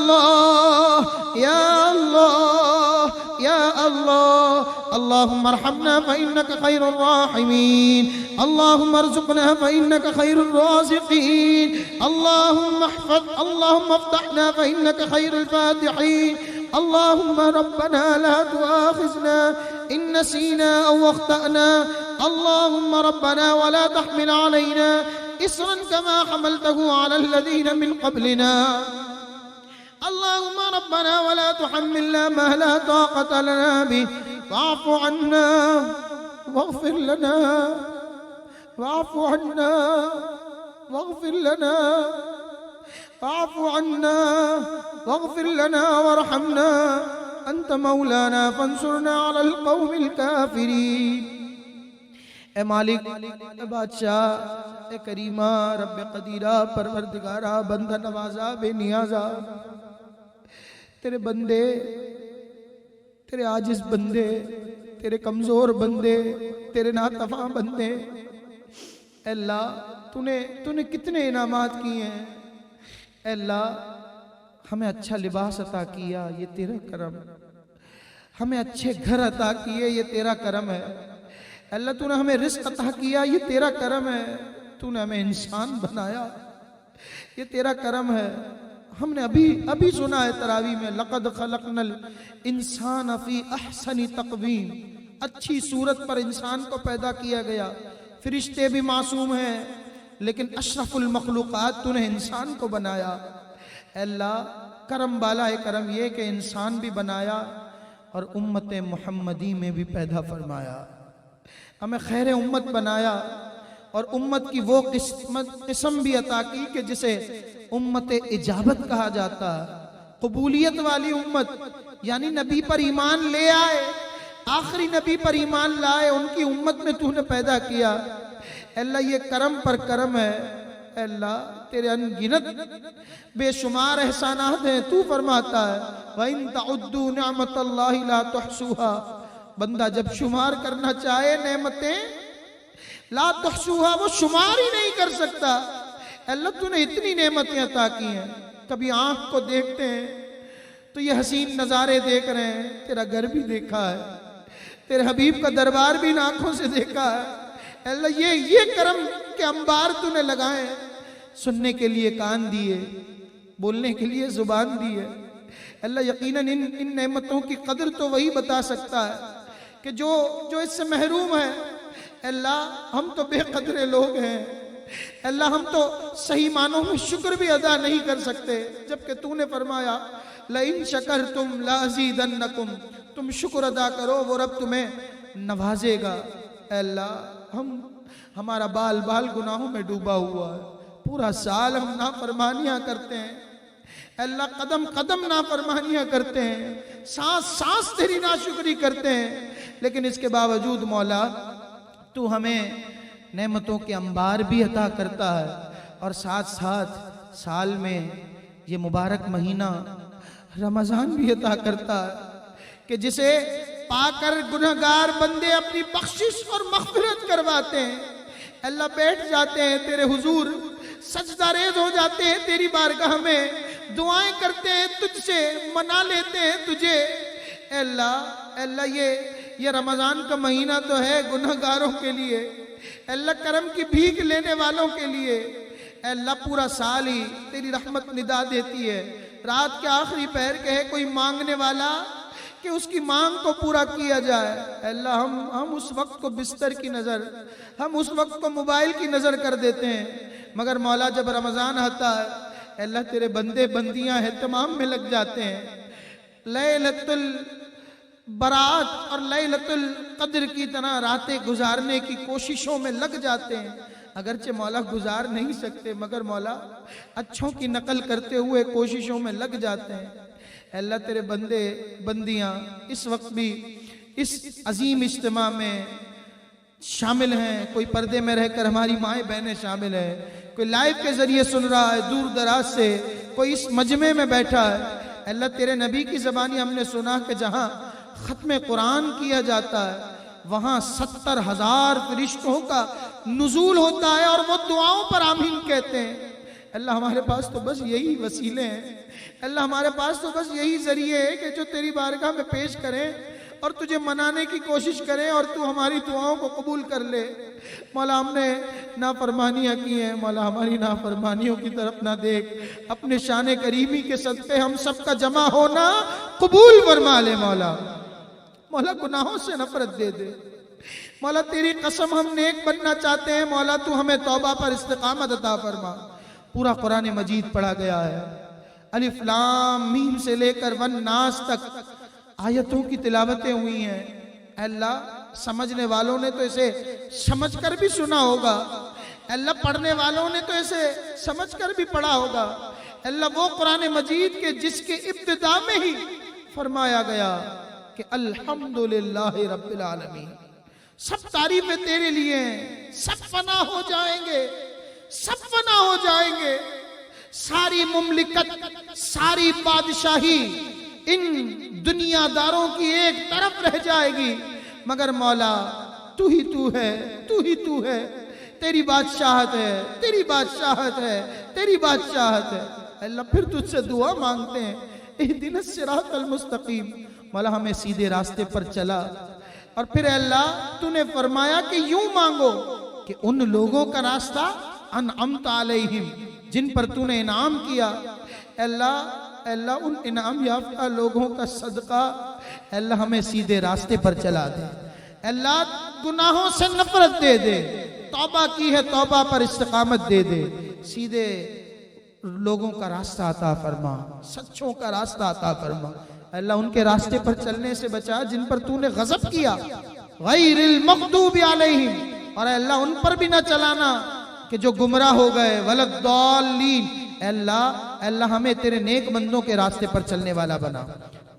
अल्लाह या अल्लाह या अल्लाह। अल्लाहुम्मा अरहमना फ़इन्नका खैरुर राहिमीन, अल्लाहुम्मा अर्ज़ुक़ना फ़इन्नका खैरुर राज़िक़ीन, अल्लाहुम्मा अफ़्तहना फ़इन्नका खैरुल फ़ातिहीन, अल्लाहुम्मा रब्बना ला तुआख़िज़ना इन नसीना औ अख़्तअना, अल्लाहुम्मा रब्बना वला तहमिल अलैना इसरन कमा हमलतहु अलल लज़ीना मिन क़ब्लिना, अल्लाहुम्मा रब्बना वला तुहम्मिलना मा ला ताक़त लना बिहि वाअफ़ु अन्ना वग़फ़िर लना वाअफ़ु अन्ना वग़फ़िर लना वाअफ़ु अन्ना वग़फ़िर लना वरहमना अंत मौलाना फंसुरना अलल क़ौमिल काफ़िरीन। ए मालिक, ए बादशाह, ए करीमा, रब्बे क़दीरा, परवरदिगारा, बंदा नवाजा, बेनियाजा, तेरे बंदे, तेरे आजिज़ बंदे, तेरे कमज़ोर बंदे, तेरे नातफ़ा बंदे, अल्लाह तूने कितने इनामात किए हैं। अल्लाह हमें अच्छा लिबास अता किया, ये तेरा करम। हमें अच्छे घर अता किए, ये तेरा करम है। अल्लाह तूने हमें रिज़्क़ अता किया, ये तेरा करम है। तूने हमें इंसान बनाया, ये तेरा करम है। हमने अभी सुना है तरावी में, लक़द ख़लक़नल इंसान फ़ी अहसनी तक़वीम, अच्छी सूरत पर इंसान को पैदा किया गया। फरिश्ते भी मासूम हैं, लेकिन अशरफुल मखलूक़ात तूने इंसान को बनाया। अल्लाह करम बाला है, करम ये कि इंसान भी बनाया और उम्मत मुहम्मदी में भी पैदा फरमाया। हमें खैर उम्मत बनाया और उम्मत की वो किस्म भी अता की कि जिसे उम्मत इजाबत कहा जाता है, कबूलियत वाली उम्मत, यानी नबी पर ईमान ले आए, आखिरी नबी पर ईमान लाए, उनकी उम्मत में तूने पैदा किया। अल्लाह ये करम पर करम है। अल्लाह तेरे अनगिनत बेशुमार एहसानात हैं। तू फरमाता है व इन तउद्दू निअमतल्लाहि ला तुहसूहा, बंदा जब शुमार करना चाहे नेमतें, ला तुहसूहा, वो शुमार ही नहीं कर सकता। अल्लाह तूने इतनी नेमतें अता की हैं। कभी आंख को देखते हैं तो ये हसीन नज़ारे देख रहे हैं, तेरा घर भी देखा है, तेरे हबीब का दरबार भी आंखों से देखा है। अल्लाह ये करम के अंबार तूने लगाए, सुनने के लिए कान दिए, बोलने के लिए जुबान दी है। अल्लाह यकीनन इन नेमतों की कदर तो वही बता सकता है कि जो इससे महरूम है। अल्लाह हम तो बेकदरे लोग हैं। अल्लाह हम तो सही मानों में शुक्र भी अदा नहीं कर सकते, जबकि तूने फरमाया लइन शकरतुम लाज़ीदन्नकुम, तुम शुक्र अदा करो वो रब तुम्हें नवाजेगा। अल्लाह हमारा बाल बाल गुनाहों में डूबा हुआ है, पूरा साल हम नाफरमानियां करते हैं। अल्लाह कदम कदम नाफरमानियां करते हैं, सांस सांस तेरी नाशुक्री करते हैं, लेकिन इसके बावजूद मौला तू हमें नेमतों के अंबार भी अता करता है और साथ साथ साल में ये मुबारक महीना रमज़ान भी अता करता है कि जिसे पाकर गुनहगार बंदे अपनी बख्शिश और मग़फ़िरत करवाते हैं। अल्लाह बैठ जाते हैं तेरे हुजूर, सजदा रेज़ हो जाते हैं तेरी बारगाह में, दुआएं करते हैं तुझसे, मना लेते हैं तुझे। अल्लाह ये रमज़ान का महीना तो है गुनहगारों के लिए, अल्लाह करम की भीख लेने वालों के लिए। अल्लाह पूरा साल ही तेरी रहमत निदा देती है। रात के आखिरी पहर के है कोई मांगने वाला कि उसकी मांग को पूरा किया जाए। अल्लाह हम उस वक्त को बिस्तर की नज़र, हम उस वक्त को मोबाइल की नज़र कर देते हैं, मगर मौला जब रमज़ान आता है अल्लाह तेरे बंदे बंदियां एहतमाम में लग जाते हैं। लैलतुल बरात और लैलतुल कद्र की तरह रातें गुजारने की कोशिशों में लग जाते हैं। अगरचे मौला गुजार नहीं सकते, मगर मौला अच्छों की नकल करते हुए कोशिशों में लग जाते हैं। अल्लाह तेरे बंदे बंदियां इस वक्त भी इस अजीम इज्तिमा में शामिल हैं। कोई पर्दे में रहकर हमारी माएँ बहनें शामिल है, कोई लाइव के जरिए सुन रहा है दूर दराज से, कोई इस मजमे में बैठा है। अल्लाह तेरे नबी की ज़बानी हमने सुना कि जहाँ ख़त्म कुरान किया जाता है वहाँ 70,000 फरिश्तों का नुज़ूल होता है और वो दुआओं पर आमीन कहते हैं। अल्लाह हमारे पास तो बस यही वसीले हैं, अल्लाह हमारे पास तो बस यही जरिए है कि जो तेरी बारगाह में पेश करें और तुझे मनाने की कोशिश करें और तू हमारी दुआओं को कबूल कर ले। मौला हमने नाफरमानियाँ की हैं, मौला हमारी नाफरमानियों की तरफ ना देख, अपने शान करीमी के सदक़े हम सबका जमा होना कबूल फरमा ले। मौला मौला गुनाहों से नफरत दे दे। मौला तेरी कसम हम नेक बनना चाहते हैं, मौला तू हमें तौबा पर इस्तिकामत अता फरमा। पूरा कुरान मजीद पढ़ा गया है, अलिफ लाम मीम से लेकर वन नास तक आयतों की तिलावतें हुई हैं। अल्लाह समझने वालों ने तो इसे समझकर भी सुना होगा, अल्लाह पढ़ने वालों ने तो इसे समझकर भी पढ़ा होगा। अल्लाह वो कुरान मजीद के जिसके इब्तिदा में ही फरमाया गया कि अल्हम्दुलिल्लाह रब्बिल आलमीन, सब तारीफें तेरे लिए हैं, सब फना हो जाएंगे, सब फना हो जाएंगे, सारी मुमलिकत सारी बादशाही इन दुनियादारों की एक तरफ रह जाएगी, मगर मौला तू ही तू है, तू ही तू है, तेरी बादशाहत है, तेरी बादशाहत है, तेरी बादशाहत है। अल्लाह फिर तुझसे दुआ मांगते हैं, इहदिनस सिरातल मुस्तकीम, मौला हमें सीधे रास्ते पर चला। और फिर अल्लाह तूने फरमाया कि यूं मांगो कि उन लोगों का रास्ता अनअमत अलैहिम, जिन पर तूने इनाम किया। अल्लाह अल्लाह उन इनाम याफ्ता लोगों का सदका अल्लाह हमें सीधे रास्ते पर चला दे। अल्लाह गुनाहों से नफरत दे दे, तौबा की है तौबा पर इस्तिकामत दे दे, सीधे लोगों का रास्ता अता फरमा, सच्चों का रास्ता अता फरमा। अल्लाह उनके रास्ते पर चलने से बचा जिन पर तूने गजब किया, गैरिल मग़दूबि अलैहिम, और अल्लाह उन पर भी ना चलाना कि जो गुमराह हो गए, वलद्दालीन। अल्लाह अल्लाह हमें तेरे नेक बंदों के रास्ते पर चलने वाला बना।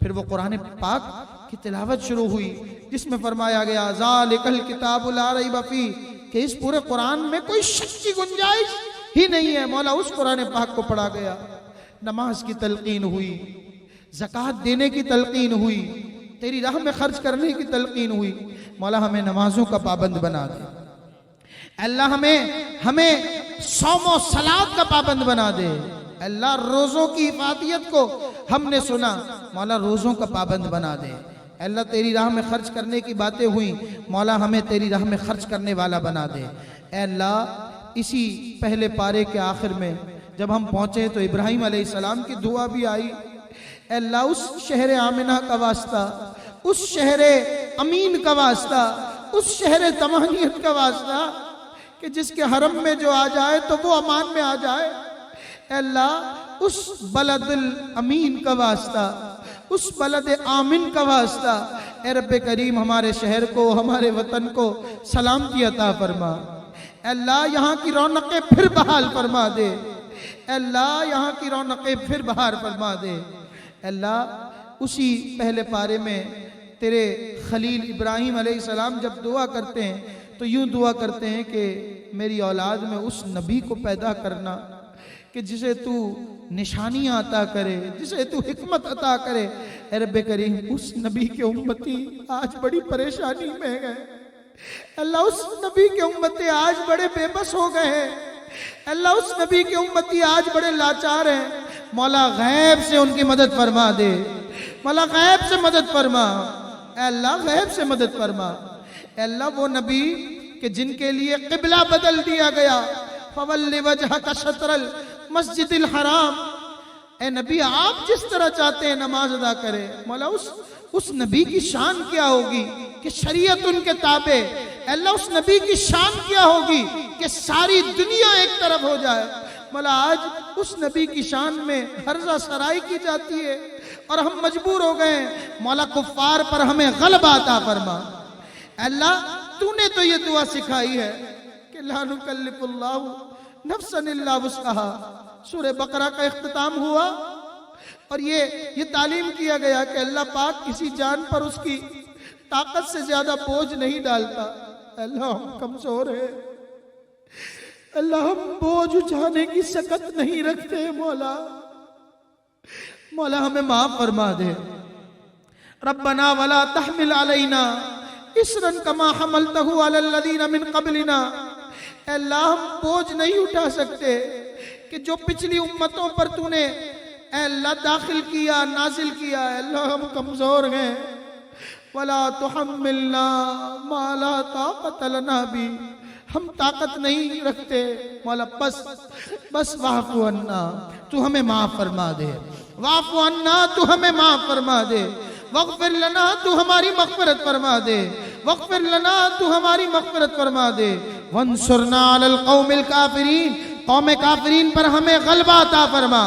फिर वो कुरान पाक की तिलावत शुरू हुई जिसमें फरमाया गया ज़ालिकल किताबु ला रैब फीह, कि इस पूरे कुरान में कोई शक की गुंजाइश ही नहीं है। मौला उस कुरान पाक को पढ़ा गया, नमाज की तलकीन हुई, ज़कात देने की तलकीन हुई, तेरी राह में खर्च करने की तलकीन हुई। मौला हमें नमाजों का पाबंद बना दे। अल्लाह हमें सौमो सलात का पाबंद बना दे। अल्लाह रोज़ों की हिफाजत को हमने सुना, मौला रोज़ों का पाबंद बना दे। अल्लाह तेरी राह में खर्च करने की बातें हुई, मौला हमें तेरी राह में खर्च करने वाला बना दे। अल्लाह इसी पहले पारे के आखिर में जब हम पहुँचे तो इब्राहिम अलैहिस्सलाम की दुआ भी आई। अल्लाह उस शहर आमिना का वास्ता, उस शहर अमीन का वास्ता, उस शहर तमानियत का वास्ता कि जिसके हरम में जो आ जाए तो वो अमान में आ जाए। अल्लाह उस बलदुल अमीन का वास्ता, उस बलद आमिन का वास्ता, ए रब्बे करीम हमारे शहर को, हमारे वतन को सलामती अता फरमा। अल्लाह यहाँ की रौनकें फिर बहाल फरमा दे। अल्लाह यहाँ की रौनकें फिर बहाल फरमा दे। अल्लाह उसी पहले पारे में तेरे खलील इब्राहिम अलैहिस्सलाम जब दुआ करते हैं तो यूं दुआ करते हैं कि मेरी औलाद में उस नबी को पैदा करना कि जिसे तू निशानियां अता करे, जिसे तू हिकमत अता करे। ए रब्बे करीम उस नबी के उम्मती आज बड़ी परेशानी में गए। अल्लाह उस नबी के उम्मती आज बड़े बेबस हो गए हैं। अल्लाह उस नबी के उम्मती आज बड़े लाचार हैं। मौला गैब से उनकी मदद फरमा दे, मौला गैब से मदद फरमा, अल्लाह गैब से मदद फरमा। अल्लाह वो नबी कि जिनके लिए क़िबला बदल दिया गया, फवल्लि वजहक शत्रल मस्जिदिल हराम, ए नबी आप जिस तरह चाहते हैं नमाज अदा करें। मौला उस नबी की शान क्या होगी कि शरीयत उनके ताबे। अल्लाह उस नबी की शान क्या होगी कि सारी दुनिया एक तरफ हो जाए। मौला आज उस नबी की शान में हर्जा सराई की जाती है और हम मजबूर हो गए। मौला कुफ्फार पर हमें गलबा अता फरमा। अल्लाह तूने तो ये दुआ सिखाई है कि ला नुकल्लिफुल्लाहु नफ्सन इल्ला वुस्अहा। सूरह बकरा का इख्तिताम हुआ और ये तालीम किया गया कि अल्लाह पाक किसी जान पर उसकी ताकत से ज्यादा बोझ नहीं डालता। अल्लाह हम कमजोर है, अल्लाह हम बोझ उठाने की सकत नहीं रखते। मौला हमें माफ फरमा दे। रब्बना वला तहमिल अलैना इसरन कमा हमलतहु अलल्लज़ीना मिन क़ब्लिना। अल्लाह हम बोझ नहीं उठा सकते कि जो पिछली उम्मतों पर तूने ऐ अल्लाह दाखिल किया, नाजिल किया, अल्लाह हम कमजोर हैं, वला तुहम्मिलना मा ला ताक़त लना भी, हम ताकत नहीं रखते मौला, बस वाफ़ु अन्ना, तू हमें माफ फरमा दे, वाफ़ु अन्ना, तू हमें माफ फरमा दे, वग़फ़िर लना, तू हमारी मग़फ़िरत फरमा दे, वग़फ़िर लना, तू हमारी मग़फ़िरत फरमा दे, वंसुरना अलल क़ौमिल काफ़िरीन, कौम काफ़िरीन पर हमें ग़लबा अता फरमा,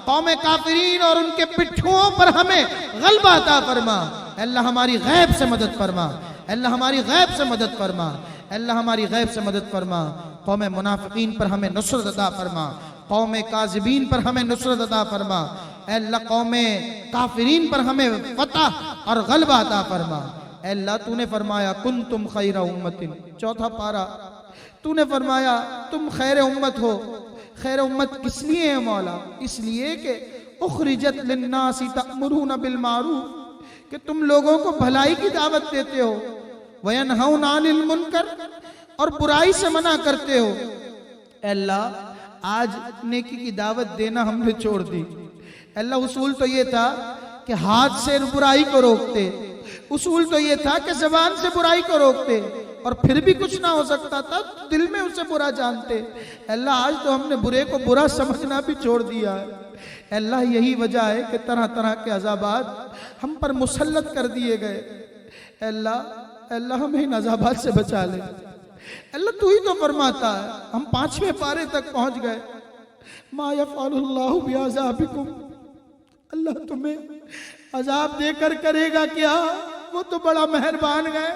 कौम काफ़िरीन और उनके पिट्ठुओं पर हमें ग़लबा अता फरमा। अल्लाह हमारी गैब से मदद फरमा, अल्लाह हमारी गैब से मदद फरमा, अल्लाह हमारी गैब से मदद फरमा। कौम मुनाफिकीन पर हमें नुसरत अता फरमा, कौम काज़िबीन पर हमें नुसरत अता फरमा, अल्लाह कौम काफिरीन पर हमें फतह और गलबा अता फरमा। अल्लाह तूने फरमाया कुंतुम खैरा उम्मतिन, चौथा पारा, तूने फरमाया तुम खैर उम्मत हो। खैर उम्मत किस लिए है मौला? इसलिए कि उखरिजत लिन्नासी तअमुरूना बिल मारूफ, कि तुम लोगों को भलाई की दावत देते हो, वयनहौना अनिल मुनकर, और बुराई से मना करते हो। अल्लाह आज नेकी की दावत देना हमने छोड़ दी। अल्लाह उसूल तो ये था कि हाथ से बुराई को रोकते, उसूल तो ये था कि जबान से बुराई को रोकते, और फिर भी कुछ ना हो सकता था तो दिल में उसे बुरा जानते। अल्लाह आज तो हमने बुरे को बुरा समझना भी छोड़ दिया है। अल्लाह यही वजह है कि तरह तरह के अज़ाबात हम पर मुसल्लत कर दिए गए। अल्लाह हमें इन अज़ाबात से बचा ले। अल्लाह तू ही तो फरमाता है, हम 5वें पारे तक पहुंच गए, मा यफ़अलुल्लाहु बिअज़ाबिकुम, अल्लाह तुम्हें अजाब देकर करेगा क्या? वो तो बड़ा मेहरबान है,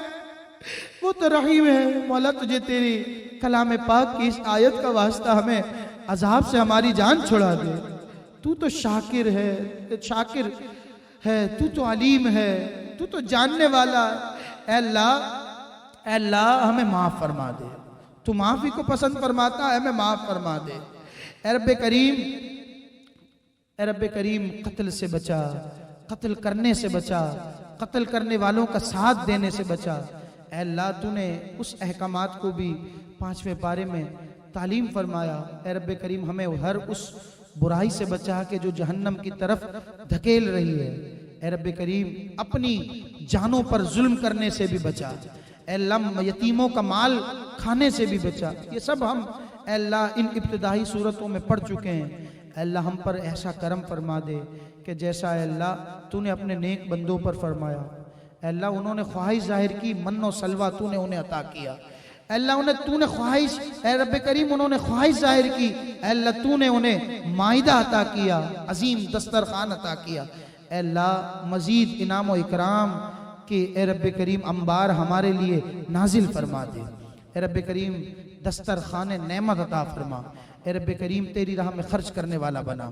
वो तो रहीम है। मौला तुझे तेरी कलाम पाक की इस आयत का वास्ता हमें अजाब से हमारी जान छुड़ा दे। तू तो शाकिर है, तू तो अलीम है, तू तो जानने वाला है। अल्लाह हमें माफ फरमा दे, तू माफी को पसंद फरमाता है, हमें माफ फरमा दे। ए रब्बे करीम कत्ल से बचा, कत्ल करने से बचा, कत्ल करने वालों का साथ देने से बचा। अल्लाह तूने उस अहकामात को भी 5वें पारे में तालीम फरमाया। ए रब्बे करीम हमें हर उस बुराई से बचा के जो जहन्नम की तरफ धकेल रही है। ए रब्बे करीम अपनी जानों पर जुल्म करने से भी बचा। अल्लाह यतीमों का माल खाने से भी बचा। ये सब हम अल्लाह इन इब्तिदाई सूरतों में पढ़ चुके हैं। अल्लाह हम पर ऐसा करम फरमा दे कि जैसा अल्लाह तूने अपने नेक बंदों पर फरमाया। अल्लाह उन्होंने ख्वाहिश जाहिर की, मन्नो सलवा तूने उन्हें अता किया। अल्लाह तूने ख्वाहिश, ए रब्बे करीम उन्होंने ख्वाहिश जाहिर की, अल्लाह तूने उन्हें माइदा अता किया, अजीम दस्तरखान अता किया। अल्लाह मजीद इनाम व इकराम कि ए रब्बे करीम अंबार हमारे लिए नाजिल फरमा दे। ए रब्बे करीम दस्तरखान नेमत अता फरमा। ए रब्बे करीम तेरी राह में खर्च करने वाला बना,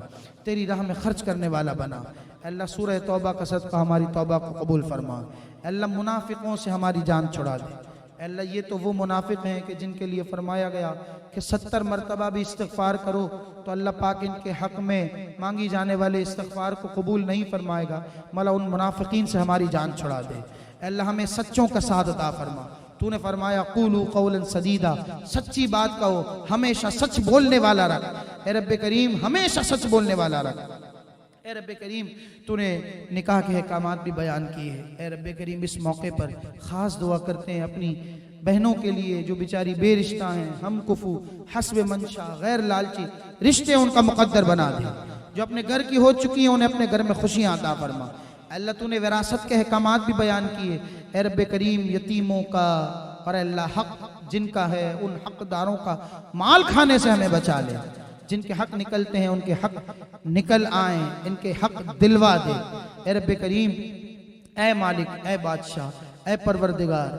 तेरी राह में खर्च करने वाला बना। अल्लाह सूरह तौबा का सदका हमारी तौबा को कबूल फरमा। अल्लाह मुनाफिकों से हमारी जान छुड़ा दे। अल्लाह ये तो वो मुनाफिक हैं कि जिनके लिए फरमाया गया कि 70 मरतबा भी इस्तिग़फ़ार करो तो अल्लाह पाक इनके हक़ में मांगी जाने वाले इस्तिग़फ़ार को कबूल नहीं फरमाएगा। मौला उन मुनाफिकीन से हमारी जान छुड़ा दे। अल्लाह हमें सच्चों का साथ अता फरमा। तूने फरमाया क़ूलू क़ौलन सदीदा, सच्ची बात कहो, हमेशा सच बोलने वाला रख। ए रब्बे करीम हमेशा सच बोलने वाला रख। ए रब्बे करीम तूने निकाह के अहकामात भी बयान किए हैं। ए रब्बे करीम इस मौके पर ख़ास दुआ करते हैं अपनी बहनों के लिए जो बेचारी बेरिश्ता हैं, हम कुफू हस्ब मंशा गैर लालची रिश्ते उनका मुकद्दर बना दे। जो अपने घर की हो चुकी हैं उन्हें अपने घर में खुशियाँ अता फरमा। अल्लाह तूने विरासत के अहकामात भी बयान किए। ए रब्बे करीम यतीमों का और अल्लाह हक जिनका है उन हकदारों का माल खाने से हमें बचा ले। जिनके हक निकलते हैं उनके हक निकल आए, इनके हक दिलवा दे। ए रब्बे करीम, ए मालिक, ए बादशाह, ए परवरदिगार,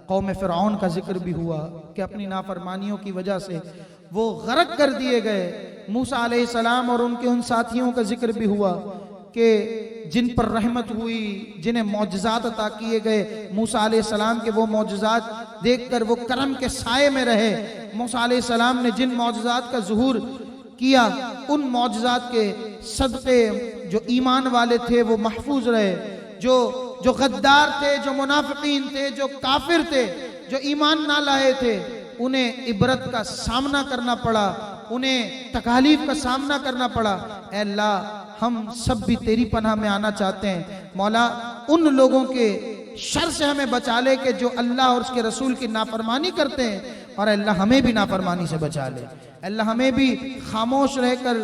कौम फ़िरऔन का जिक्र भी हुआ कि अपनी नाफरमानियों की वजह से वो गरक कर दिए गए। मूसा अलैहिस्सलाम और उनके उन साथियों का जिक्र भी हुआ कि जिन पर रहमत हुई, जिन्हें मौजज़ात अता किए गए। मूसा अलैहिस्सलाम के वो मौजज़ात देखकर वो करम के साए में रहे। मूसा अलैहिस्सलाम ने जिन मौजज़ात का ज़ुहूर किया उन मौजज़ात के सदक़े जो ईमान वाले थे वो महफूज रहे। जो गद्दार थे, जो मुनाफिकीन थे, जो काफिर थे, जो ईमान ना लाए थे, उन्हें इबरत का सामना करना पड़ा, उन्हें तकालीफ का सामना करना पड़ा। ऐ अल्लाह हम सब भी तेरी पनाह में आना चाहते हैं। मौला उन लोगों के शर से हमें बचा ले कि जो अल्लाह और उसके रसूल की नाफरमानी करते हैं, और अल्लाह हमें भी नाफरमानी से बचा ले। अल्लाह हमें भी खामोश रहकर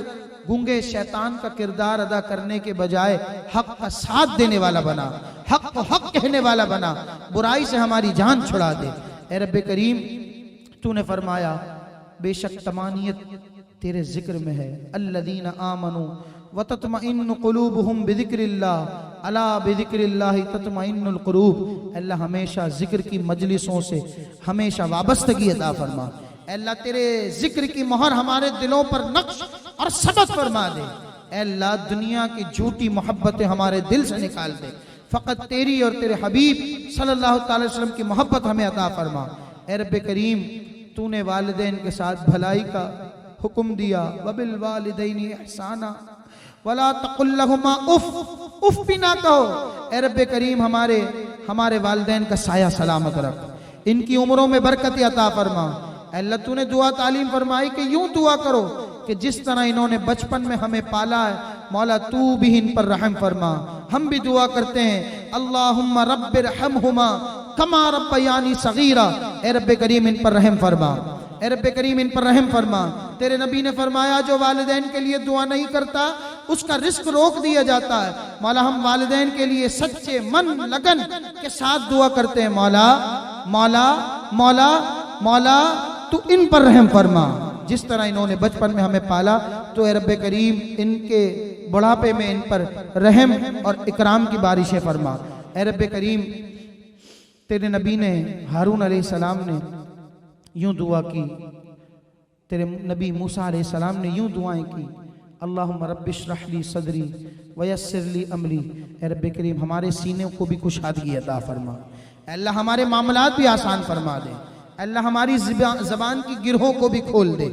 गूंगे शैतान का किरदार अदा करने के बजाय हक का साथ देने वाला बना, हक को हक कहने वाला बना, बुराई से हमारी जान छुड़ा दे। ए रब्बे करीम, तूने फरमाया बेशक तमानियत तेरे जिक्र में है। अल्लज़ीना आमनू व तत्मइन्नु क़ुलूबुहुम बिज़िक्रिल्लाह अला बिज़िक्रिल्लाहि तत्मइन्नुल क़ुलूब। अल्लाह हमेशा जिक्र की मजलिसों से हमेशा वाबस्तगी अता फरमा। अल्लाह तेरे जिक्र की मोहर हमारे दिलों पर नक्श और सबत फरमा दे। अल्लाह दुनिया की झूठी मोहब्बतें हमारे दिल से निकाल दे। फ़कत तेरी और तेरे हबीब सल्लल्लाहु अलैहि वसल्लम की मोहब्बत हमें अता फरमा। ए रब्बे करीम, तूने वालिदैन के साथ भलाई का हुक्म दिया। वबिल वालिदैनि इहसाना वला तकुल लहुमा उफ, उफ भी ना कहो। ए रब्बे करीम, हमारे वालिदैन का साया सलामत रख, इनकी उम्रों में बरकत अता फरमा। अल्लाह तूने दुआ तालीम फरमाई कि यूं दुआ करो कि जिस तरह इन्होंने बचपन में हमें पाला है, मौला तू भी इन पर रहम फरमा। हम भी दुआ करते हैं, अल्लाहुम्मा रब्बिरहमहुमा कमा रब्बयानी सगीरा। ए रब्बे करीम, इन पर रहम फरमा। ए रब्बे करीम, इन पर रहम फरमा। तेरे नबी ने फरमाया जो वालिदैन के लिए दुआ नहीं करता उसका रिस्क रोक दिया जाता है। मौला हम वालिदैन के लिए सच्चे मन लगन के साथ दुआ करते हैं। मौला मौला मौला मौला तू इन पर रहम फरमा। जिस तरह इन्होंने बचपन में हमें पाला, तो ए रब्बे करीम इनके बुढ़ापे में इन पर रहम और इकराम की बारिशें फरमा। ए रब्बे करीम, तेरे नबी ने हारून अलैहिस्सलाम ने यूं दुआ की, तेरे नबी मूसा अलैहिस्सलाम ने यूं दुआएं की, अल्लाहुम्मा रब्बिश्रह ली सदरी वयस्सिर ली अमरी। ए रब्बे करीम, हमारे सीने को भी कुशादगी अता फरमा। अल्लाह हमारे मामलात भी आसान फरमा दे। अल्लाह हमारी ज़बान की गिरहों को भी खोल दे।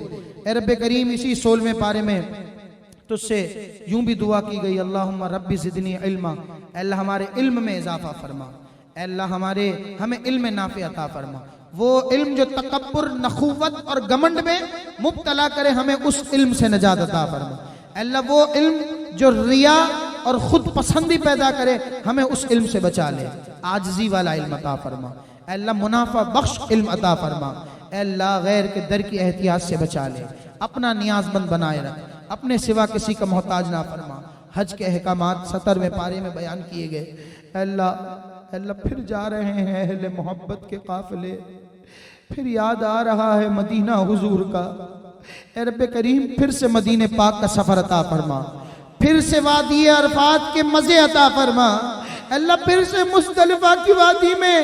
ए रब्बे करीम, इसी 16वें पारे में तुझसे यूं भी दुआ की गई, अल्लाहुम्मा रब्बी ज़िदनी इल्मा। अल्लाह हमारे इल्म में इजाफा फरमा। अल्लाह हमें इल्म नाफ़े अता फरमा। वो इल्म जो तकब्बुर, नखुवत और घमंड में मुब्तला करे, हमें उस इल्म से नजात अता फरमा। अल्लाह वो इल्म जो रिया और खुद पसंदी पैदा करे, हमें उस इल्म से बचा ले। आजिज़ी वाला इल्म अता फरमा। अल्लाह मुनाफा बख्श इल्म अता फरमा। अल्लाह गैर के दर की एहतियात से बचा ले। अपना नियाजमंद बनाए रख, अपने सिवा किसी का मोहताज ना फरमा। हज के अहकामात 17वें पारे में बयान किए गए। अल्लाह फिर जा रहे हैं अहले मोहब्बत के काफिले, फिर याद आ रहा है मदीना हुजूर का। ए रब्बे करीम, फिर से मदीने पाक का सफर अता फरमा, फिर से वादी अरफात के मजे अता फरमा। अल्लाह फिर से मुज़दलिफा की वादी में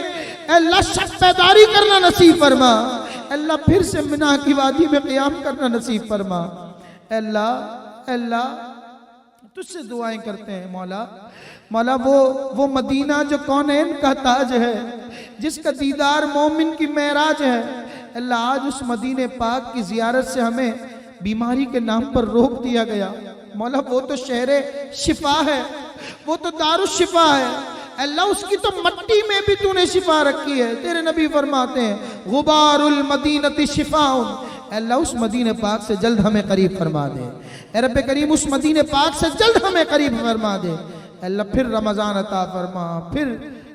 अल्लाह शब बेदारी करना नसीब फरमा। अल्लाह फिर से मिना की वादी में क़याम करना नसीब फरमा। अल्लाह तुझसे दुआएं करते हैं मौला वो मदीना जो कौनैन का ताज है, जिसका दीदार मोमिन की मेराज है। अल्लाह आज उस मदीने पाक की जियारत से हमें बीमारी के नाम पर रोक दिया गया। मौला वो तो शहरे शिफा है, वो तो दारुश शिफा है। अल्लाह उसकी तो मट्टी में भी तूने शिफा रखी है। तेरे नबी फरमाते हैं गुबारुल मदीनति शिफाउन। अल्लाह उस मदीने पाक से जल्द हमें करीब फरमा दे। ए रब्बे करीम, उस मदीने पाक से जल्द हमें करीब फरमा दे। अल्लाह फिर रमजान अता फरमा, फिर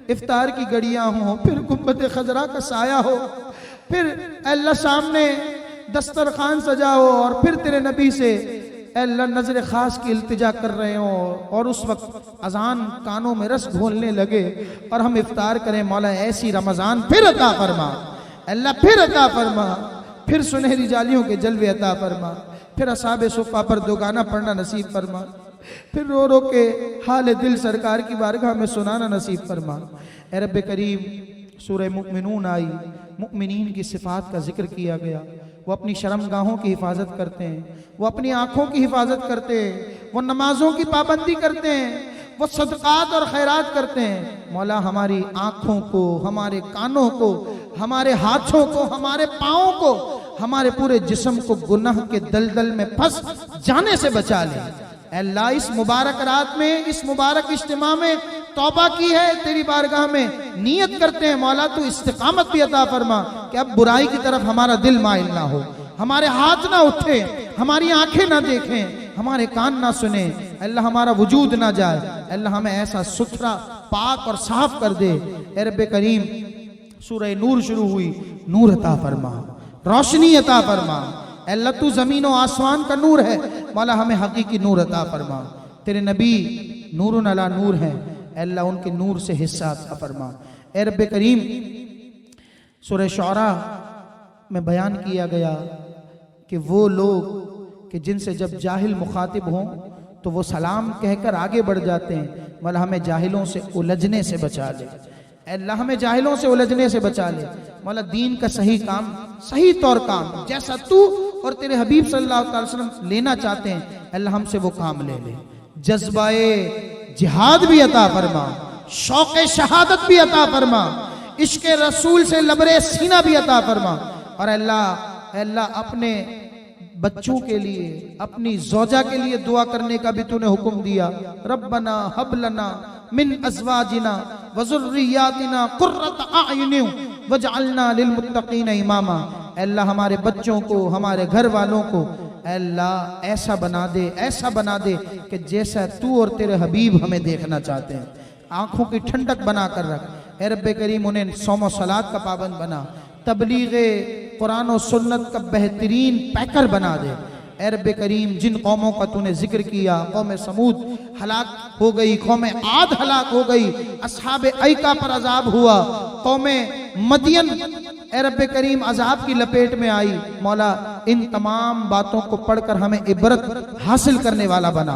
इफ्तार की घड़ियां हो, फिर गुंबद खजरा का साया हो, फिर अल्लाह सामने दस्तरखान सजा हो, और फिर तेरे नबी से अल्लाह नजर खास की इल्तिजा कर रहे हो, और उस वक्त अजान कानों में रस घोलने लगे और हम इफ्तार करें। मौला ऐसी रमजान फिर अता फरमा। अल्लाह फिर अता फरमा, फिर सुनहरी जालियों के जलवे अता फरमा, फिर असहाबे सुफ़ा पर दोगाना पढ़ना नसीब फरमा, फिर रो रो के हाल दिल सरकार की बारगाह में सुनाना नसीब फरमा। ए रब्बे करीम, सूरह मुमिनून आई, मुमिनीन की सिफात का जिक्र किया गया। वो अपनी शर्मगाहों की हिफाजत करते हैं, वो अपनी आँखों की हिफाजत करते हैं, वो नमाजों की पाबंदी करते हैं, वो सदक़ात और खैरात करते हैं। मौला हमारी आँखों को, हमारे कानों को, हमारे हाथों को, हमारे पाँवों को, हमारे पूरे जिस्म को गुनाह के दलदल में फंस जाने से बचा ले। अल्लाह इस मुबारक रात में, इस मुबारक इज्तिमा में तौबा की है तेरी बारगाह में, नियत करते हैं मौला तू इस्तिकामत भी अता फरमा कि अब बुराई की तरफ हमारा दिल माइल ना हो, हमारे हाथ ना उठे, हमारी आंखें ना देखें, हमारे कान ना सुने, अल्लाह हमारा वजूद ना जाए, अल्लाह हमें ऐसा सुथरा पाक और साफ कर दे। ए रब्बे करीम, सूरह नूर शुरू हुई, नूर अता फरमा, रोशनी अता फरमा। अल्लाह तू ज़मीन और आसमान का नूर है, मौला हमें हकीकी नूर अता फरमा। तेरे नबी नूरुन अला नूर हैं, अल्लाह उनके नूर से हिस्सा अता फरमा। ए रब्बे करीम, सूरह शुअरा में बयान किया गया कि वो लोग कि जिनसे जब जाहिल मुखातिब हों तो वो सलाम कहकर आगे बढ़ जाते हैं, मौला हमें जाहिलों से उलझने से बचा ले। अल्लाह हमें जाहिलों से उलझने से बचा ले। मौला दीन का सही काम, सही तौर काम जैसा तू और तेरे हबीब सल्लल्लाहु अलैहि वसल्लम लेना चाहते हैं, अल्लाह हमसे वो काम ले ले। जज्बाए जिहाद भी अता फरमा, शौक़े शहादत भी अता फरमा, इश्क़ रसूल से लबरे सीना भी अता फरमा। और अल्लाह अपने बच्चों के लिए, अपनी ज़ौजा के लिए दुआ करने का भी तूने हुक्म दिया। रब्बना हब लना मिन अज़वाजिना व ज़ुर्रियातिना कुर्रत अयुनिन वजअलना लिलमुत्तक़ीन इमामा। अल्लाह हमारे बच्चों को, हमारे घर वालों को अल्लाह ऐसा बना दे, ऐसा बना दे कि जैसा तू और तेरे हबीब हमें देखना चाहते हैं। आंखों की ठंडक बना कर रख। ए रब्बे करीम, उन्हें सौम सलात का पाबंद बना, तबलीगे कुरान और सुन्नत का बेहतरीन पैकर बना दे। ए रब्बे करीम, जिन कौमों का तूने जिक्र किया, कौम समूद हलाक हो गई, कौम आद हलाक हो गई, असहाब ऐका पर अजाब हुआ, कौम मदियन ए रब्बे करीम अजाब की लपेट में आई। मौला इन तमाम बातों को पढ़कर हमें इबरत हासिल करने वाला बना।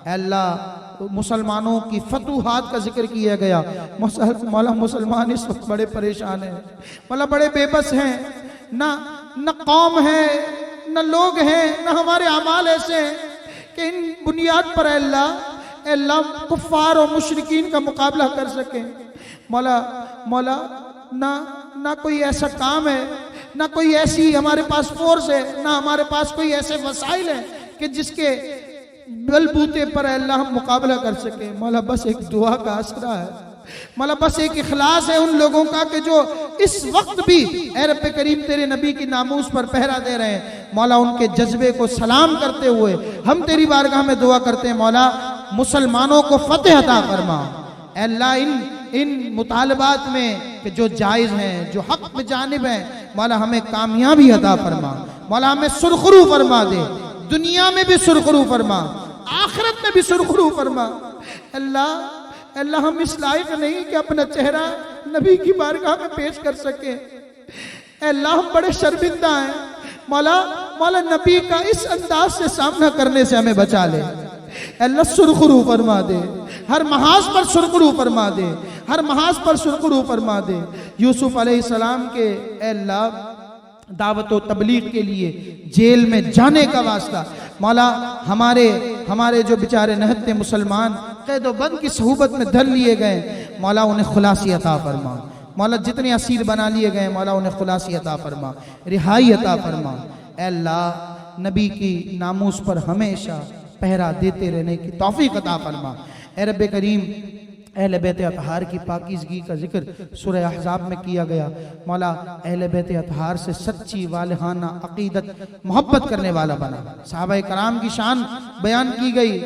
अल्लाह मुसलमानों की फतूहात का जिक्र किया गया। मौला मुसलमान इस वक्त बड़े परेशान हैं, मौला बड़े बेबस हैं, न कौम है, न लोग हैं, न हमारे अमाल ऐसे हैं कि इन बुनियाद पर अल्लाह कुफ्फार और मुशरिकीन का मुकाबला कर सके। मौला ना कोई ऐसा काम है, ना कोई ऐसी हमारे पास फोर्स है, ना हमारे पास कोई ऐसे वसाइल है कि जिसके बलबूते पर अल्लाह हम मुकाबला कर सके। मौला बस एक दुआ का आसरा है, मौला बस एक इखलास है उन लोगों का कि जो इस वक्त भी ए रब्बे करीम तेरे नबी की नामूस पर पहरा दे रहे हैं। मौला उनके जज्बे को सलाम करते हुए हम तेरी बारगाह में दुआ करते हैं, मौला मुसलमानों को फतेह अता फरमा। अल्लाह इन मुतालबात में कि जो जायज़ हैं, जो हक में जानिब हैं, मौला हमें कामयाबी अता फरमा। मौला हमें सुरखरू फरमा दे, दुनिया में भी सुरखरू फरमा, आखिरत में भी सुरखरू फरमा। अल्लाह हम इस लायक नहीं कि अपना चेहरा नबी की बारगाह में पेश कर सके। अल्लाह हम बड़े शर्मिंदा हैं। मौला नबी का इस अंदाज से सामना करने से हमें बचा ले। अल्लाह सुरखरू फरमा दे, हर महाज पर सुरखरू फरमा दे, हर महाज पर सुरखरू फरमा दे। यूसुफ अलैहिस्सलाम के अल्लाह दावत व तबलीग के लिए जेल में जाने का वास्ता, मौला हमारे जो बेचारे नहत्ते मुसलमान कैद बंद की सहूबत में धर लिए गए, मौला उन्हें खुलासी अता फरमा। मौला जितने असीर बना लिए गए, मौला उन्हें खुलासी अता फरमा, रिहाई अता फरमा। अल्लाह नबी की नामूस पर हमेशा पहरा देते रहने की तौफीक अता फरमा। ए रब्बे करीम, अहले बैत अतहार की पाकीज़गी का जिक्र सूरह अहज़ाब में किया गया। मौला अहले बैत अतहार से सच्ची वालिहाना अक़ीदत मोहब्बत करने वाला बना। सहाबाए कराम की शान बयान की गई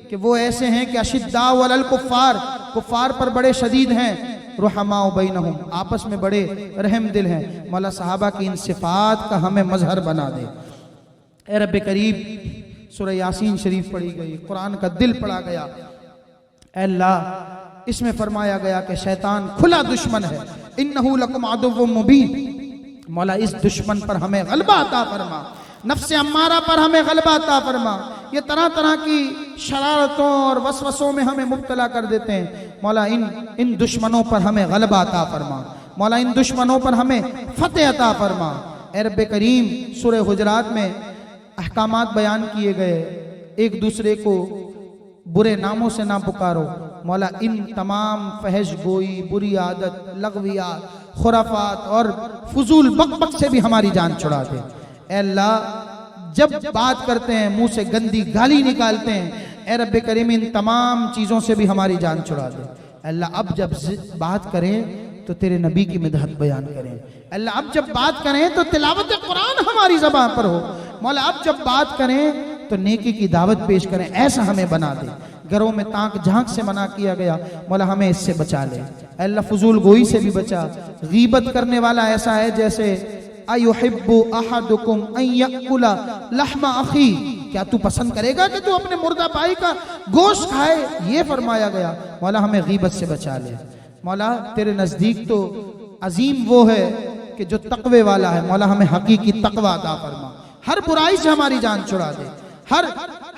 कि वो ऐसे हैं कि अशिद्दाउ अलल कुफ़्फ़ार, कुफ़्फ़ार पर बड़े शदीद हैं, रुहमाउ बैनहुम, आपस में बड़े रहम दिल हैं। मौला सहाबा की इन सिफ़ात का हमें मजहर बना दे। ए रब्बे करीब, सूरह यासीन शरीफ पढ़ी गई, कुरान का दिल पढ़ा गया। अल्लाह इसमें फरमाया गया कि शैतान खुला दुश्मन है, इन्नहु लकुम अदुव्वुम मुबीन। मौला इस दुश्मन पर हमें गलबा अता फरमा, नफ्स अम्मारा पर हमें गलबा अता फरमा। ये तरह तरह की शरारतों और वसवसों में हमें मुब्तला कर देते हैं। मौला इन दुश्मनों पर हमें गलबा अता फरमा। मौला इन दुश्मनों पर हमें फतेह अता फरमा। ए रब्बे करीम, सूरह हुजरात में अहकामात बयान किए गए, एक दूसरे को बुरे नामों से ना पुकारो। मौला इन तमाम फहश गोई, बुरी आदत, लगवियात, खुराफात और फजूल बकबक से भी हमारी जान छुड़ा दे। अल्लाह जब बात करते हैं मुंह से गंदी गाली निकालते हैं, ए रब्बे करीम इन तमाम चीज़ों से भी हमारी जान छुड़ा दे। अल्लाह अब जब बात करें तो तेरे नबी की मदहत बयान करें। अल्लाह अब जब बात करें तो तिलावत कुरान हमारी ज़बान पर हो। मौला अब जब बात करें तो नेकी की दावत पेश करें, ऐसा हमें बना दे। घरों में ताक झांक से मना किया गया, मौला हमें इससे बचा ले। अल्लाह फजूल गोई से भी बचा। गीबत करने वाला ऐसा है जैसे अयुहिब्बु अहदुकुम अन यअकुला लहमा अखी, क्या तू पसंद करेगा कि तू अपने मुर्दा भाई का गोश्त खाए, ये फरमाया गया। मौला हमें गीबत से बचा ले। मौला तेरे नजदीक तो अजीम वो है कि जो तकवे वाला है, मौला हमें हकीकी तकवा अता फरमा। हर बुराई से हमारी जान छुड़ा दे,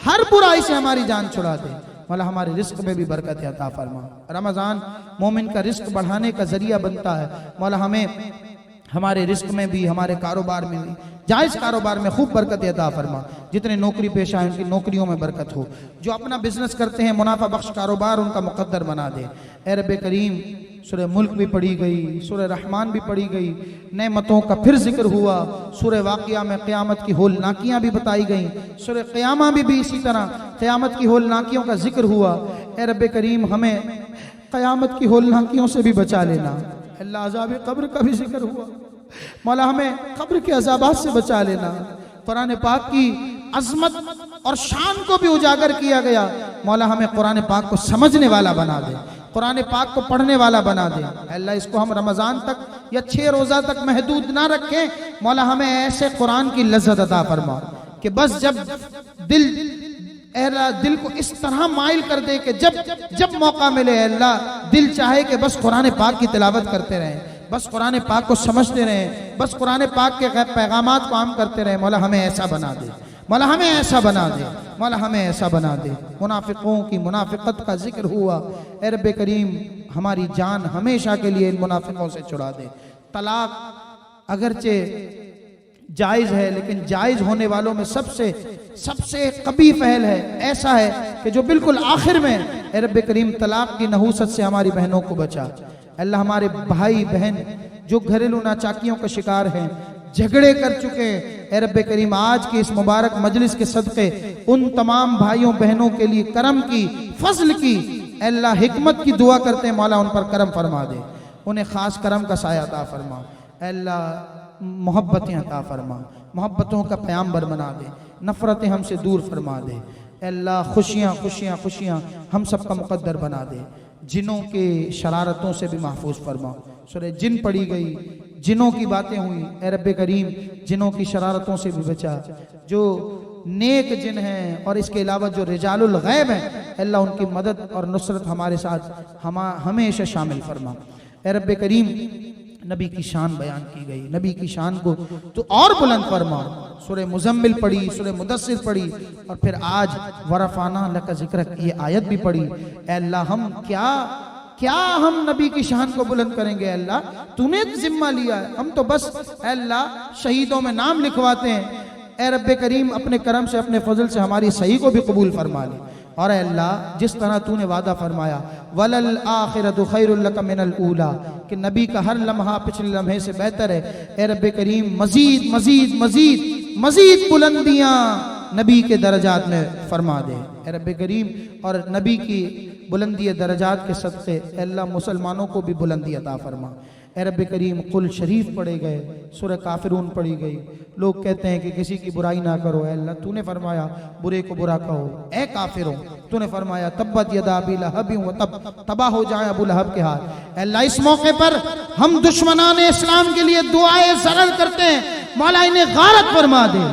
हर बुराई से हमारी जान छुड़ा दे। मौला हमारे रिस्क में भी बरकत अता फरमा। रमजान मोमिन का रिस्क बढ़ाने का जरिया बनता है। मौला हमें हमारे रिस्क में भी, हमारे कारोबार में भी, जायज़ कारोबार में खूब बरकत अता फरमा। जितने नौकरी पेशा हैं उनकी नौकरियों में बरकत हो। जो अपना बिजनेस करते हैं मुनाफा बख्श कारोबार उनका मुकद्दर बना दे। ए रब्बे करीम, सूरह मुल्क भी पढ़ी गई, सूरह रहमान भी पढ़ी गई, नेमतों का फिर जिक्र हुआ। सूरह वाक़िया में क़यामत की होलनाकियाँ भी बताई गई। सूरह क़यामा में भी इसी तरह क़यामत की होलनाकियों का जिक्र हुआ। ए रब्बे करीम, हमें क़यामत की होलनाकियों से भी बचा लेना। अल्लाह अज़ाब कब्र का भी जिक्र हुआ, मौला हमें कब्र के अज़ाबात से बचा लेना। कुरान पाक की अज़मत और शान को भी उजागर किया गया। मौला हमें कुरान पाक को समझने वाला बना दे, कुरान पाक को पढ़ने वाला बना दे। अल्लाह इसको हम रमज़ान तक या 6 रोज़ा तक महदूद ना रखें। मौला हमें ऐसे कुरान की लज़्ज़त अता फरमा कि बस जब दिल को इस तरह माइल कर दे कि जब मौका मिले अल्लाह दिल चाहे कि बस कुरान पाक की तिलावत करते रहें, बस कुरान पाक को समझते रहें, बस कुरान पाक के पैगामात को आम करते रहें। मौला हमें ऐसा बना दे, मौला हमें ऐसा बना दे, मौला हमें ऐसा बना दे। मुनाफिकों की मुनाफिकत का जिक्र हुआ। ए रब्बे करीम, हमारी जान हमेशा के लिए इन मुनाफिकों से छुड़ा दे। तलाक अगरचे जायज़ है, लेकिन जायज़ होने वालों में सबसे कबी पहल है, ऐसा है कि जो बिल्कुल आखिर में। ए रब्बे करीम, तलाक की नहूसत से हमारी बहनों को बचा। अल्लाह हमारे भाई बहन जो घरेलू नाचाकियों का शिकार हैं, झगड़े कर चुके हैं, ए रब्बे करीम आज के इस मुबारक मजलिस के सदक़े उन तमाम भाइयों बहनों के लिए करम की, फजल की, अल्लाह हिकमत की दुआ करते हैं। मौला उन पर करम फरमा दे, उन्हें खास करम का साया अता फरमा। अल्लाह मोहब्बतें अता फरमा, मोहब्बतों का प्याम्बर बना दे, नफ़रतें हमसे दूर फरमा दे। अल्लाह खुशियाँ हम सब का मुक़द्दर बना दे। जिनों के शरारतों से भी महफूज फरमा। सूरह जिन पढ़ी गई, जिनों की बातें हुई। ए रब्बे करीम, जिनों की शरारतों से भी बचा। जो नेक जिन हैं और इसके अलावा जो रिजालुल गैब हैं, अल्लाह उनकी मदद और नुसरत हमारे साथ हमेशा शामिल फरमा। ए रब्बे करीम, नबी की शान बयान की गई, नबी की शान को तो और बुलंद फरमा। सूरह मुज़म्मिल पढ़ी, सूरह मुदस्सिर पढ़ी, और फिर आज वरफ़ाना लका ज़िक्रक ये आयत भी पढ़ी। अल्लाह, हम क्या हम नबी की शान को बुलंद करेंगे। अल्लाह, तूने जिम्मा लिया है, हम तो बस अल्लाह शहीदों में नाम लिखवाते हैं। ए रब्बे करीम, अपने करम से, अपने फजल से हमारी सही को भी कबूल फरमा ले। और अल्लाह, जिस तरह तूने वादा फरमाया, वलल आखिरतु खैरुल लका मिनल ऊला, कि नबी का हर लम्हा पिछले लम्हे से बेहतर है। ए रब्बे करीम, मजीद मजीद मजीद मजीद बुलंदियाँ नबी के दरजात में फरमा दे। ए रब्बे करीम, और नबी की बुलंदी दरजात के सदक़े अल्लाह मुसलमानों को भी बुलंदी अता फरमा। ए रब्बे करीम, कुल शरीफ पढ़े गए, सूरह काफिरून पढ़ी गई। लोग कहते हैं कि किसी की बुराई ना करो। अल्लाह, तूने फरमाया बुरे को बुरा कहो। ए काफिरों, तूने फरमाया तब्बत यदा अबी लहब व तब, तबाह हो जाए अबू लहब के हाल। अल्लाह, इस मौके पर हम दुश्मनान इस्लाम के लिए दुआएं ज़रर करते हैं। मौला इन्हें गारत फरमा दे,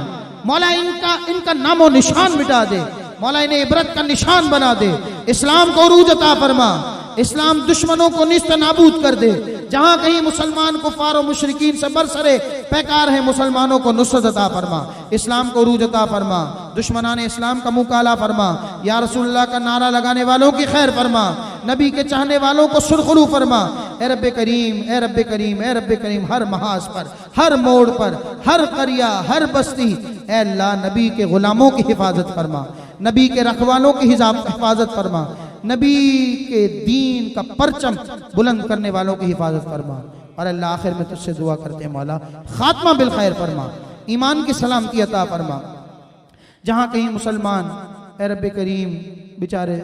मौला इनका नामो निशान मिटा दे, मौला इन्हें इबरत का निशान बना दे। इस्लाम को उरूज अता फरमा, इस्लाम दुश्मनों को निस्त नाबूद कर दे। जहां कहीं मुसलमान कुफार और मुशरिकीन से बरसरे पैकार है, मुसलमानों को नुसरत अता फरमा, इस्लाम को उरूज अता फरमा, दुश्मनान इस्लाम का मुंह काला फरमा। या रसूलुल्लाह का नारा लगाने वालों की खैर फरमा, नबी के चाहने वालों को सुरखरू फरमा। ए रब्बे करीम, ए रब्बे करीम, ए रब्बे करीम, हर महाज पर, हर मोड़ पर, हर करिया, हर बस्ती, ए अल्लाह, नबी के गुलामों की हिफाजत फरमा, नबी के रखवालों की हिफाजत फरमा, नबी के दीन का परचम बुलंद करने वालों की हिफाजत फरमा। और अल्लाह, आखिर में तुझसे दुआ करते हैं मौला, खात्मा बिल खैर फरमा, ईमान की सलामती अता फरमा। जहाँ कहीं मुसलमान, ए रब्बे करीम, बेचारे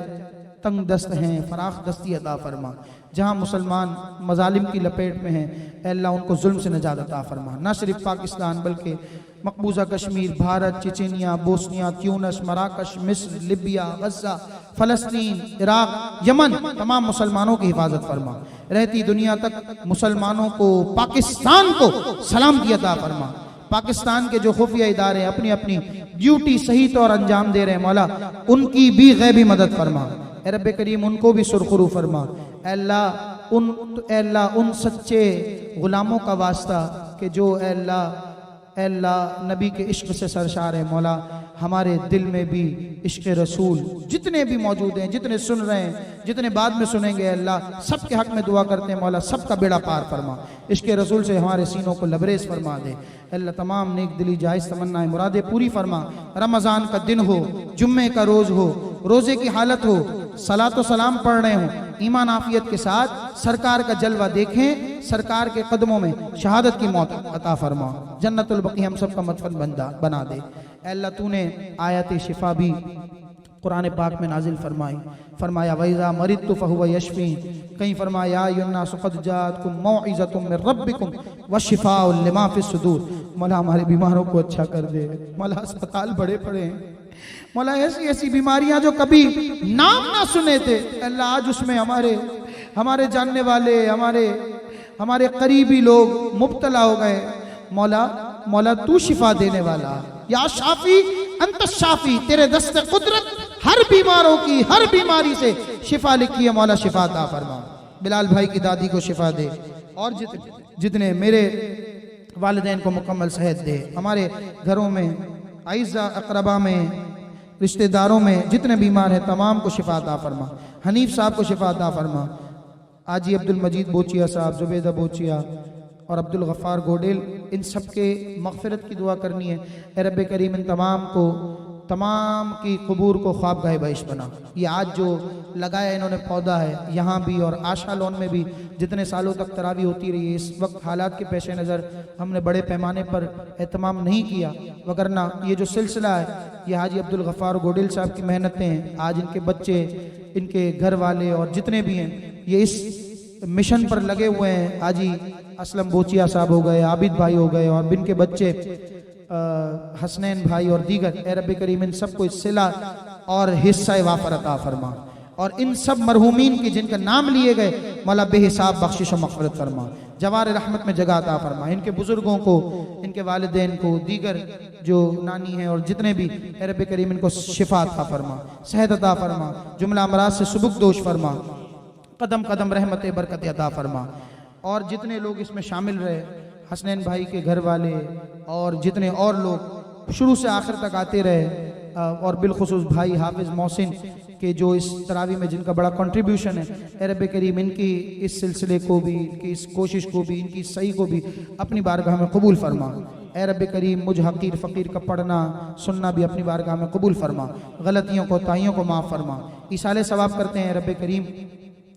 तंग दस्त हैं, फराख दस्ती अता फरमा। जहाँ मुसलमान मजालिम की लपेट में हैं, अल्लाह उनको जुल्म से निजात अता फरमा। न सिर्फ पाकिस्तान बल्कि मकबूजा कश्मीर, भारत, चेचेनिया, बोस्निया, त्यूनस, मराकश, मिस्र, लिबिया, गज़ा, फ़लस्तीन, इराक, यमन, तमाम मुसलमानों की हिफाजत फरमा। रहती दुनिया तक मुसलमानों को, पाकिस्तान को सलामती अता फरमा। पाकिस्तान के जो खुफिया इदारे अपनी अपनी ड्यूटी सही तौर अंजाम दे रहे हैं, मौला उनकी भी गैबी मदद फरमा। ए रब्बे करीम उनको भी सुरखरू फरमा। अल्लाह उन सच्चे गुलामों का वास्ता कि जो अल्लाह नबी के इश्क से सरशार है, मौला हमारे दिल में भी इश्क रसूल जितने भी मौजूद हैं, जितने सुन रहे हैं, जितने बाद में सुनेंगे, अल्लाह सबके हक में दुआ करते हैं, मौला सबका बेड़ा पार फरमा। इश्क रसूल से हमारे सीनों को लबरेज फरमा दे। अल्लाह तमाम नेक दिली जायज़ तमन्नाएं मुरादें पूरी फरमा। रमज़ान का दिन हो, जुम्मे का रोज़ हो, रोज़े की हालत हो, सलात व सलाम पढ़ रहे हों, ईमान आफियत के साथ सरकार का जलवा देखें, सरकार के कदमों में शहादत की मौत अता फरमा। जन्नतुल बकी हम सब का मदफन बना दे। अल्लाह तूने आयत शिफा भी कुरान पाक में नाजिल फरमाई। फरमाया वैज़ा मरिदतु फहुव यशफीन, कहीं फरमाया युन्नासु क़द जाअतकुम मौइज़तुम मिर रब्बिकुम वशिफ़ाउल लिमा फ़िस सुदूर। मौला हमारे बीमारों को अच्छा कर दे। मौला अस्पताल बड़े पड़े हैं, मौला ऐसी ऐसी बीमारियां जो कभी नाम ना सुने थे, अल्लाह आज उसमें हमारे जानने वाले, हमारे करीबी लोग मुब्तला हो गए। मौला तू शिफा देने वाला, या शाफी अंत शाफी, तेरे दस्ते कुदरत हर बीमारों की, हर बीमारी से शिफा लिखी है, मौला शिफा अता फरमा। बिलाल भाई की दादी को शिफा दे, और जितने मेरे वालिदैन को मुकम्मल सेहत दे। हमारे घरों में, आइज़ा अक़रबा में, रिश्तेदारों में जितने बीमार हैं तमाम को शिफा अता फरमा। हनीफ साहब को शिफा अता फरमा। आजी अब्दुल मजीद बोचिया साहब, जुबैदा बोचिया और अब्दुल गफ़ार गोडेल, इन सब के मग़फ़िरत की दुआ करनी है। ए रब्बे करीम इन तमाम की कबूर को ख्वाबगाह बहिश्त बना। ये आज जो लगाया इन्होंने पौधा है, यहाँ भी और आशा लोन में भी जितने सालों तक तरावी होती रही है, इस वक्त हालात के पेश नज़र हमने बड़े पैमाने पर एहतमाम नहीं किया, वगरना ये जो सिलसिला है ये हाजी अब्दुल गफ़ार गोडेल साहब की मेहनतें हैं। आज इनके बच्चे, इनके घर वाले और जितने भी हैं ये इस मिशन पर लगे हुए हैं। हाजी असलम बोचिया साहब हो गए, आबिद भाई हो गए, और बिन के बच्चे हसनैन भाई और दीगर। ए रब्बे करीम इन सबको इस सिला और हिस्सा वाफर अता फरमा, और इन सब मरहूमीन की जिनका नाम लिए गए, मौला बेहिसाब बख्शिश व मग़फ़िरत फरमा, जवार रहमत में जगह अता फरमा। इनके बुजुर्गों को, इनके वालिदैन को, दीगर जो नानी हैं और जितने भी, ए रब्बे करीम इनको शिफा अता फरमा, सेहत अता फरमा, जुमला अमराज से सुबुक दोष फरमा, कदम कदम रहमत बरकत अता फरमा। और जितने लोग इसमें शामिल रहे, हसनैन भाई के घर वाले और जितने और लोग शुरू से आखिर तक आते रहे, और बिलखुसूस भाई हाफिज़ मोहसिन के जो इस तरावी में जिनका बड़ा कंट्रीब्यूशन है, ए रब्बे करीम इनकी इस सिलसिले को भी, इनकी इस कोशिश को भी, इनकी सही को भी अपनी बारगाह में कबूल फरमा। ए रब्बे करीम मुझ हकीर फ़कीर का पढ़ना सुनना भी अपनी बारगाह में कबूल फरमा, गलतियों को, ताइयों को माफ़ फरमा। इसाले सवाब करते हैं रब्बे करीम,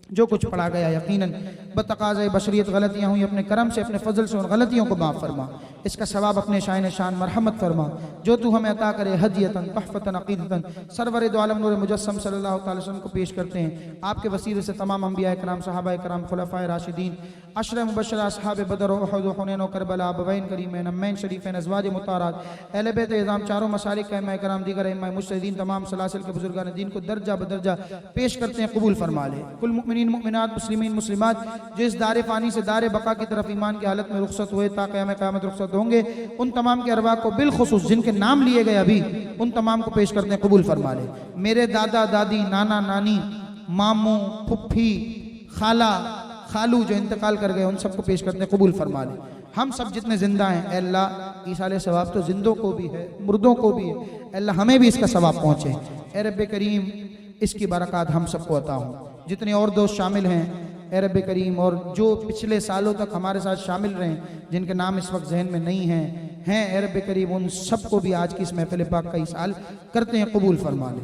जो कुछ पढ़ा गया यकीनन बतकाज़े बशरियत गलतियाँ हुई, अपने करम से, अपने फजल से उन गलतियों को माफ़ फरमा। इसका सवाब अपने शान शान मरहमत फरमा, जो तू हमें अता करे हदियतन तहफ़तन अक़ीदतन। सरवर दो आलम नूर मुजस्सम सल्लल्लाहु अलैहि वसल्लम को पेश करते हैं। आपके वसीले से तमाम अंबिया कराम, सहाबा कराम, खुलफ़ाए राशिदीन, अशर मुबश्शरा, असहाब बदर, उहद, हुनैन व करबला, अबवैन करीमैन, अम्मैन शरीफ़ैन, अज़वाज मुताहरात, अहले बैत इज़ाम, चारों मसालिक के अइम्मा कराम, दीगर अइम्मा मुज्तहिदीन, तमाम सलासिल के बुजुर्गान दीन को दर्जा बदर्जा पेश करते हैं, कबूल फरमा ले। कुल मुमिनीन मुमिनात, मुस्लिमीन मुस्लिमात जो इस दारे फ़ानी से दारे बका की तरफ ईमान की हालत में रुखसत हुए ता क़यामत रुखसत होंगे, उन तमाम के अरवाह को बिलखुसूस जिनके नाम लिए गए अभी, उन तमाम को पेश करते हैं, कबूल फरमा ले। मेरे दादा दादी, नाना नानी, मामू, फुफ्फी, खाला, खालू जो इंतकाल कर गए, उन सबको पेश करते हैं, कबूल फरमा ले। हम सब जितने जिंदा हैं, अल्लाह ईसाले सवाब तो जिंदों को भी है, मुर्दों को भी है, अल्लाह हमें भी इसका सवाब पहुँचे। ए रब्बे करीम इसकी बरक़ात हम सबको अता हो। जितने और दोस्त शामिल हैं, ए रब्बे करीम, और जो पिछले सालों तक हमारे साथ शामिल रहे, जिनके नाम इस वक्त जहन में नहीं हैं, ए रब्बे करीम उन सबको भी आज की इस महफ़िल पाक का इसाल करते हैं, कबूल फरमा ले।